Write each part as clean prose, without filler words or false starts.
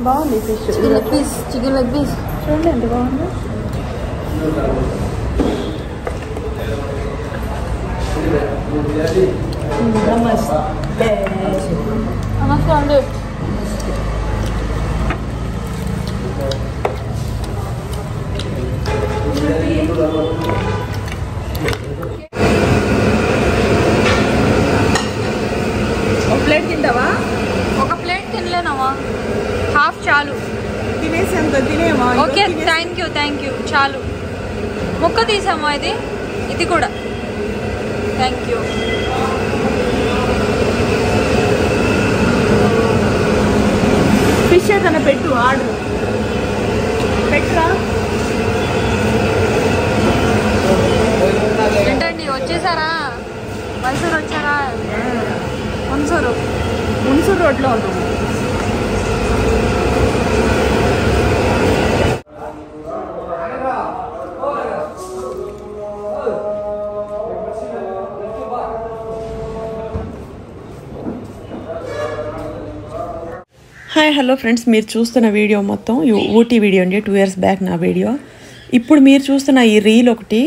బాగుంది fish. Chicken leg piece చూడండి ఎంత బాగుంది. నమస్తే అండి. ఒక ప్లేట్ తింటావా? ఒక ప్లేట్ తినలేనమ్మా, హాఫ్ చాలు. తినేసి అంత తినేమా? ఓకే, థ్యాంక్ యూ చాలు. ముక్క తీసామా? ఇది కూడా థ్యాంక్ యూ. ఫిష్ ఏదైనా పెట్టు, ఆర్డర్ పెట్టరా? ఏంటండి వచ్చేసారా? మైసూర్ వచ్చారా? మున్సూరు రోడ్లో ఉన్నాము. హాయ్ హలో ఫ్రెండ్స్, మీరు చూస్తున్న వీడియో మొత్తం ఊటీ వీడియో అండి. 2 years బ్యాక్ నా వీడియో. ఇప్పుడు మీరు చూస్తున్న ఈ రీల్ ఒకటి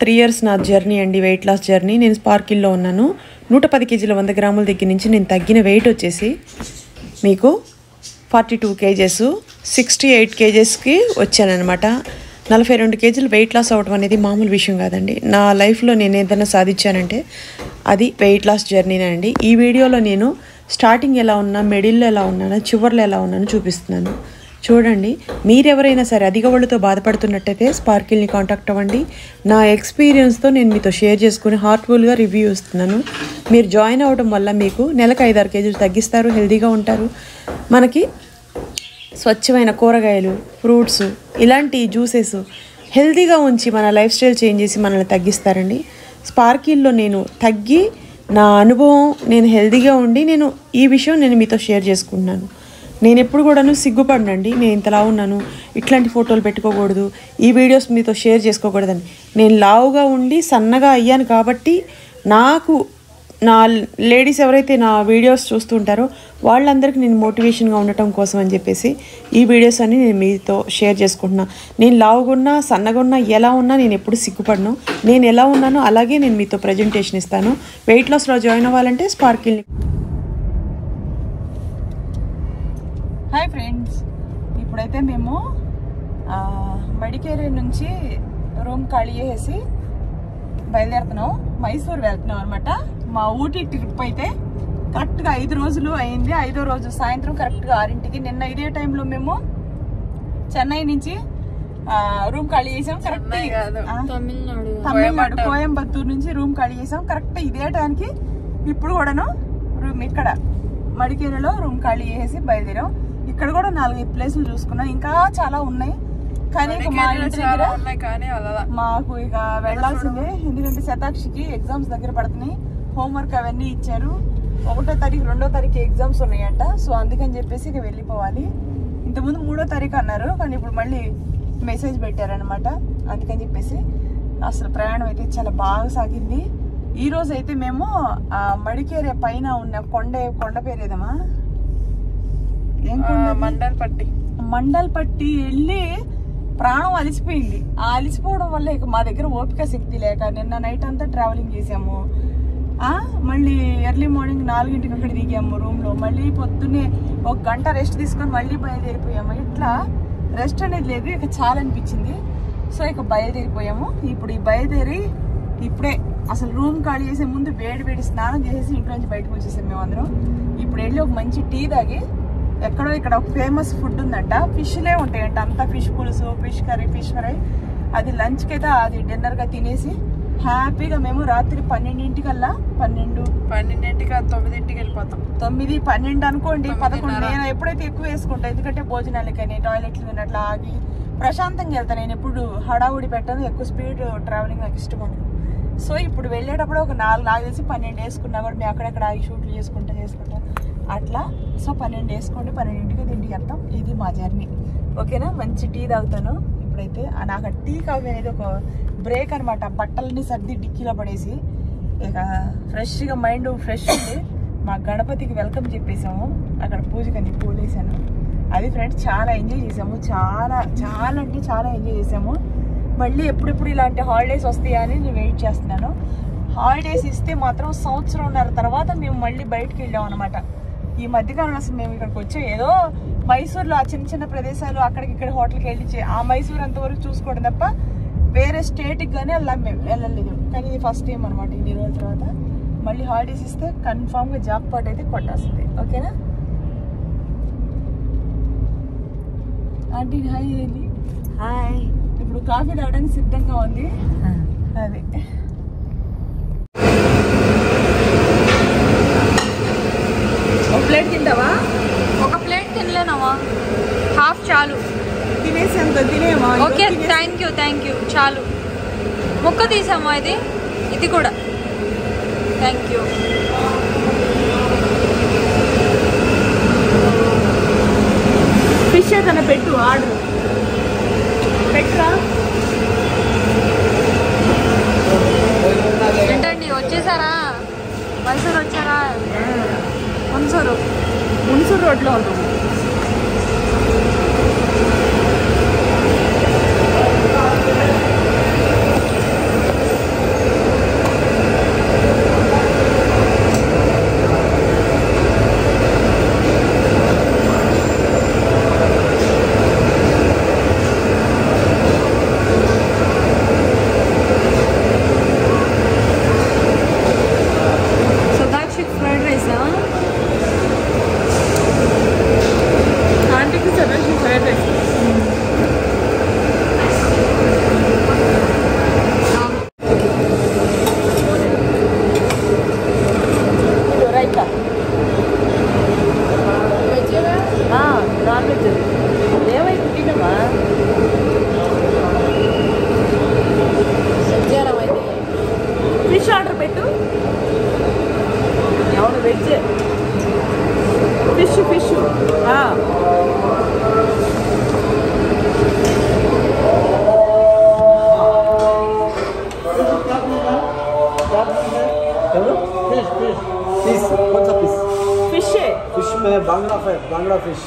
3 years నా జర్నీ అండి, వెయిట్ లాస్ జర్నీ. నేను స్పార్కిల్లో ఉన్నాను. 110 kgs 100 grams దగ్గర నుంచి నేను తగ్గిన వెయిట్ వచ్చేసి మీకు 42 kgs, 68 kgsకి వచ్చానమాట. 42 kgs వెయిట్ లాస్ అవ్వడం అనేది మామూలు విషయం కాదండి. నా లైఫ్లో నేను ఏదైనా సాధించానంటే అది వెయిట్ లాస్ జర్నీనండి. ఈ వీడియోలో నేను స్టార్టింగ్ ఎలా ఉన్నా, మిడిల్లో ఎలా ఉన్నానో, చివర్లో ఎలా ఉన్నానో చూపిస్తున్నాను. చూడండి, మీరెవరైనా సరే అధిక ఒళ్ళుతో బాధపడుతున్నట్టయితే స్పార్కిల్ని కాంటాక్ట్ అవ్వండి. నా ఎక్స్పీరియన్స్తో నేను మీతో షేర్ చేసుకుని హార్ట్ఫుల్గా రివ్యూ ఇస్తున్నాను. మీరు జాయిన్ అవ్వడం వల్ల మీకు నెలకు 5-6 kgs తగ్గిస్తారు, హెల్తీగా ఉంటారు. మనకి స్వచ్ఛమైన కూరగాయలు, ఫ్రూట్స్, ఇలాంటి జ్యూసెస్ హెల్తీగా ఉంచి మన లైఫ్ స్టైల్ చేంజ్ చేసి మనల్ని తగ్గిస్తారండి. స్పార్కిల్లో నేను తగ్గి నా అనుభవం, నేను హెల్తీగా ఉండి నేను ఈ విషయం నేను మీతో షేర్ చేసుకుంటున్నాను. నేను ఎప్పుడు కూడాను సిగ్గుపడినండి, నేను ఇంత లావు ఉన్నాను, ఇట్లాంటి ఫోటోలు పెట్టుకోకూడదు, ఈ వీడియోస్ మీతో షేర్ చేసుకోకూడదని. నేను లావుగా ఉండి సన్నగా అయ్యాను కాబట్టి నాకు నా లేడీస్ ఎవరైతే నా వీడియోస్ చూస్తుంటారో వాళ్ళందరికీ నేను మోటివేషన్గా ఉండటం కోసం అని చెప్పేసి ఈ వీడియోస్ అన్ని నేను మీతో షేర్ చేసుకుంటున్నా. నేను లావుగా ఉన్నా, సన్నగా ఉన్నా, ఎలా ఉన్నా నేను ఎప్పుడు సిగ్గుపడను. నేను ఎలా ఉన్నానో అలాగే నేను మీతో ప్రజెంటేషన్ ఇస్తాను. వెయిట్ లాస్లో జాయిన్ అవ్వాలంటే స్పార్కిల్ని. హాయ్ ఫ్రెండ్స్, ఇప్పుడైతే మేము మడికేరి నుంచి రూమ్ ఖాళీ చేసి బయలుదేరుతున్నాం. మైసూర్ వెళ్తున్నాం అనమాట. మా ఊటీ ట్రిప్ అయితే కరెక్ట్గా 5 రోజులు అయింది. 5వ రోజు సాయంత్రం కరెక్ట్గా 6ంటికి. నిన్న ఇదే టైంలో మేము చెన్నై నుంచి రూమ్ ఖాళీ చేసాం. కరెక్ట్ తమిళనాడు కోయంబత్తూరు నుంచి రూమ్ ఖాళీ చేసాం. కరెక్ట్ ఇదే టైంకి ఇప్పుడు కూడాను రూమ్ ఇక్కడ మడికేరిలో రూమ్ ఖాళీ చేసి బయలుదేరాం. ఇక్కడ కూడా 4-5 ప్లేసులు చూసుకున్నాం, ఇంకా చాలా ఉన్నాయి. కానీ మా ఇంటి దగ్గర మాకు ఇక వెళ్లాల్సిందే. ఎందుకంటే శతాక్షికి ఎగ్జామ్స్ దగ్గర పడుతున్నాయి, హోంవర్క్ అవన్నీ ఇచ్చారు. 1వ తారీఖు 2వ తారీఖు ఎగ్జామ్స్ ఉన్నాయంట. సో అందుకని చెప్పేసి ఇక వెళ్ళిపోవాలి. ఇంతకుముందు 3వ తారీఖు అన్నారు, కానీ ఇప్పుడు మళ్ళీ మెసేజ్ పెట్టారనమాట. అందుకని చెప్పేసి అసలు ప్రయాణం అయితే చాలా బాగా సాగింది. ఈ రోజు అయితే మేము మడికేరే పైన ఉన్న కొండ పేరు ఏదమ్మా, ఏం కొండ? మండల్పట్టి వెళ్ళి ప్రాణం అలిసిపోయింది. ఆ అలిసిపోవడం వల్ల ఇక మా దగ్గర ఓపిక శక్తి లేక నిన్న నైట్ అంతా ట్రావెలింగ్ చేసాము. మళ్ళీ ఎర్లీ మార్నింగ్ 4ంటికి అక్కడ దిగాము రూమ్లో. మళ్ళీ పొద్దున్నే 1 గంట రెస్ట్ తీసుకొని మళ్ళీ బయలుదేరిపోయాము. ఇట్లా రెస్ట్ అనేది లేదు, ఇక చాలా అనిపించింది. సో ఇక బయలుదేరిపోయాము. ఇప్పుడు ఈ బయలుదేరి ఇప్పుడే అసలు రూమ్ ఖాళీ చేసే ముందు వేడి స్నానం చేసేసి ఇంట్లో నుంచి బయటకు వచ్చేసాం మేము అందరం. ఇప్పుడు వెళ్ళి ఒక మంచి టీ తాగి, ఎక్కడో ఇక్కడ ఒక ఫేమస్ ఫుడ్ ఉందంట, ఫిష్లే ఉంటాయంట, అంతా ఫిష్ పులుసు, ఫిష్ కర్రీ, ఫిష్ ఫ్రై. అది లంచ్కి అయితే అది డిన్నర్గా తినేసి హ్యాపీగా మేము రాత్రి 12ంటికి 9ంటికి వెళ్ళిపోతాం. 9, 12 అనుకోండి, 11. నేను ఎప్పుడైతే ఎక్కువ వేసుకుంటా, ఎందుకంటే భోజనాలు కానీ టాయిలెట్లు అట్లా ఆగి ప్రశాంతంగా వెళ్తాను. నేను ఎప్పుడు హడావుడి పెట్టను, ఎక్కువ స్పీడ్ ట్రావెలింగ్ నాకు ఇష్టం ఉండదు. సో ఇప్పుడు వెళ్ళేటప్పుడు ఒక 4 వేసి 12 వేసుకున్నా కూడా మేము అక్కడెక్కడ ఆగి షూట్లు చేసుకుంటాం అట్లా. సో 12 వేసుకోండి, 12ంటికి ఇంటికి వెళ్తాం. ఇది మా జర్నీ, ఓకేనా? మంచి టీ తాగుతాను ఇప్పుడైతే. నాకు ఆ టీ కాఫీ అనేది ఒక బ్రేక్ అనమాట. బట్టలని సర్ది డిక్కీలో పడేసి ఇక ఫ్రెష్గా మైండ్ ఫ్రెష్ ఉంది. మా గణపతికి వెల్కమ్ చెప్పేసాము. అక్కడ పూజకి అన్ని పూలు వేసాను. అది ఫ్రెండ్స్ చాలా ఎంజాయ్ చేసాము. చాలా చాలా అంటే చాలా ఎంజాయ్ చేసాము. మళ్ళీ ఎప్పుడెప్పుడు ఇలాంటి హాలిడేస్ వస్తాయా అని నేను వెయిట్ చేస్తున్నాను. హాలిడేస్ ఇస్తే మాత్రం సంవత్సరంన్నర తర్వాత మేము మళ్ళీ బయటకు వెళ్ళాం అనమాట. ఈ మధ్యకాలంలో అసలు మేము ఇక్కడికి వచ్చాం. ఏదో మైసూర్లో ఆ చిన్న చిన్న ప్రదేశాలు అక్కడికి ఇక్కడ హోటల్కి వెళ్ళి ఆ మైసూర్ అంతవరకు చూసుకోవడం తప్ప వేరే స్టేట్కి కానీ వెళ్ళలేదు. కానీ ఇది ఫస్ట్ టైం అనమాట. ఇన్ని రోజుల తర్వాత మళ్ళీ హాలిడేస్ ఇస్తే కన్ఫామ్గా జాబ్ పాట్ అయితే కొట్టేస్తుంది. ఓకేనా ఆంటీ? హాయ్ ఏంటి? హాయ్. ఇప్పుడు కాఫీ తాగడానికి సిద్ధంగా ఉంది. అదే ఒక ప్లేట్ తింటావా? ఒక ప్లేట్ తినలేనమ్మా, హాఫ్ చాలు. తినేసి అంత తినేమా? ఓకే, థ్యాంక్ యూ చాలు. ముక్క తీసామా ఇది కూడా. Thank you. ఫిష్ ఏదైనా పెట్టు, ఆర్డర్ పెట్టరా. ఏంటండి వచ్చేసారా? మైసూర్ వచ్చారా? మున్సూరు రోడ్లో ఉంటాము. ఫిష్ ఆర్డర్ పెట్టు. అవును వెజ్. ఫిష్ फिश में बांग्ला फिश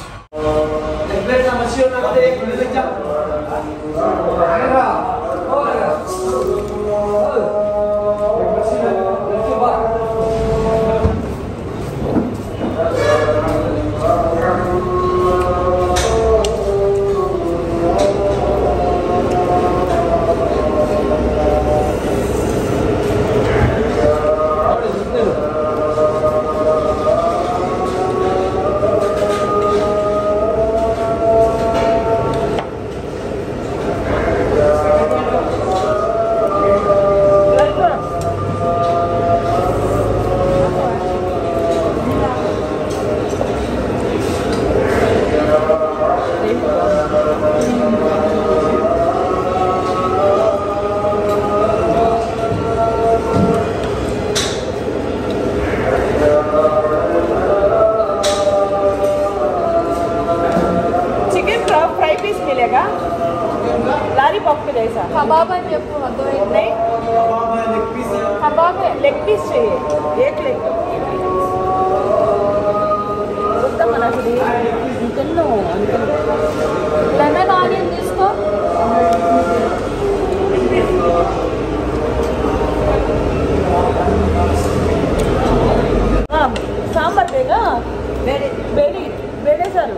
कबाब అని చెప్పు అర్థమైంది. कबाब है, लेग पीस चाहिए, एक लेग లెమన్ ఆనియన్ తీసుకో. సాంబార్ దేగా బేడే సారు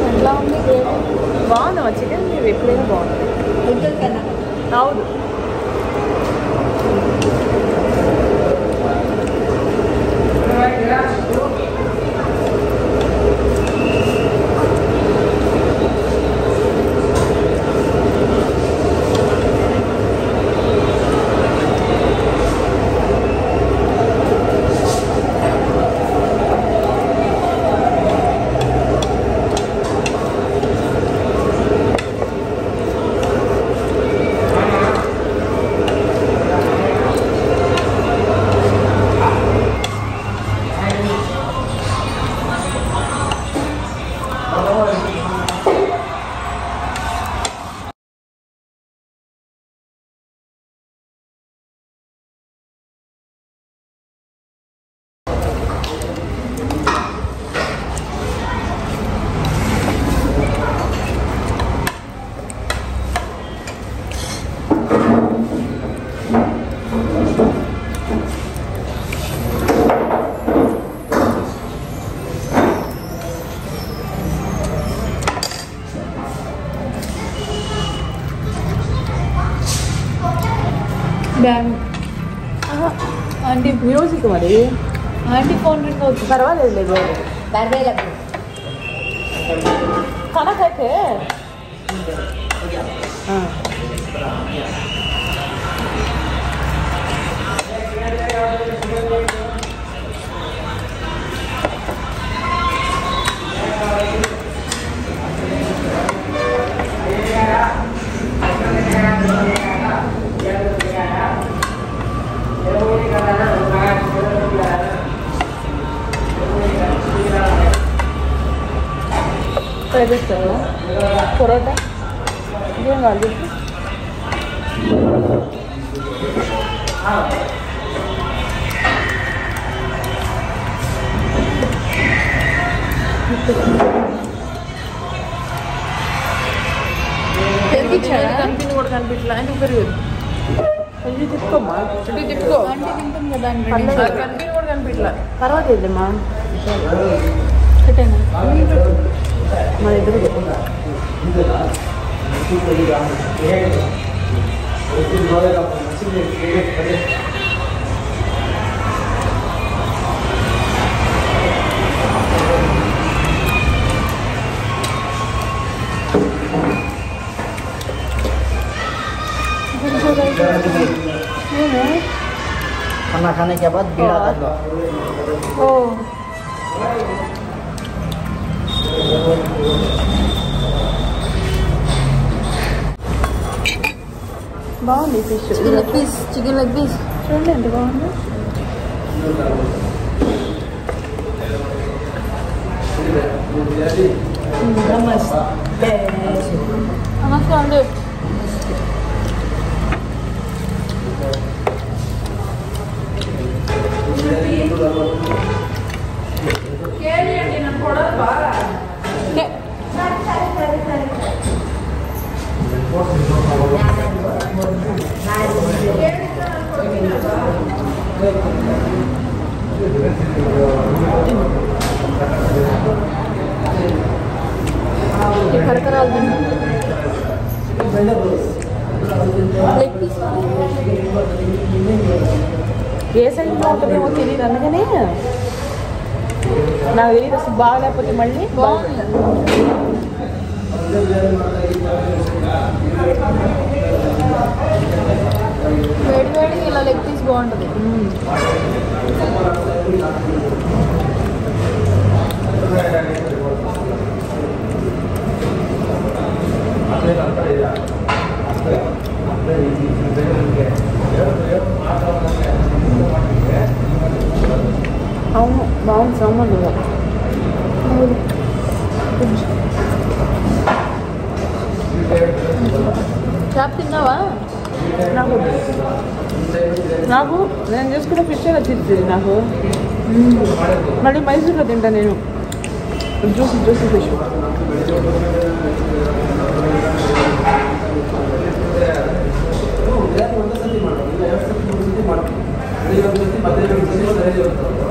ఎట్లా ఉంది గ్రేవీ? బాగుందా చికెన్? మీరు ఎప్పుడైనా బాగుంటుంది. ఉంటుంది కన్నా. అవును బ్యాగ్ ఆంటీ మ్యూజిక్ మరి ఆంటీ ఫోన్ రింగ్ అవుతుంది. పర్వాలేదు లేదు కనకైతే చేస్తాను పొరోటా ఇదేం కాదు పెరిగిచ్చాడా కనిపించి కూడా కనిపించలే అంటే పెరిగదు కొంచెం తిప్పుకోమ్మా చుట్టూ తిప్పుకో ఆంటీ తింటుంది కదా కనిపించి కూడా కనిపించలే పర్వాలేదమ్మా పెట్టాను మా ఇద్దరు खाना खाने के बाद बीड़ा कर लो। ఓ బాగుంది ఫిష్ చికెన్ లెగ్ పీస్ చూడండి ఎంత బాగుంది నమస్తే అండి. కరకరాలు లెగ్ పీస్ ఏ సైజులో ఉంటుందేమో తెలియదు అందుకనే నాకు తెలియదు అసలు బాగాలేకపోతే మళ్ళీ బాగుంది. వేడి వేడి ఇలా లెగ్ పీస్ బాగుంటుంది. అవును బాగుంది సామాన్లు చాప్ తిన్నావా? నాకు నాకు నేను చేసుకున్న ఫిష్ వచ్చింది నాకు మళ్ళీ మైసూర్లో తింటా నేను జ్యూసీ ఫిష్ व्यवस्थित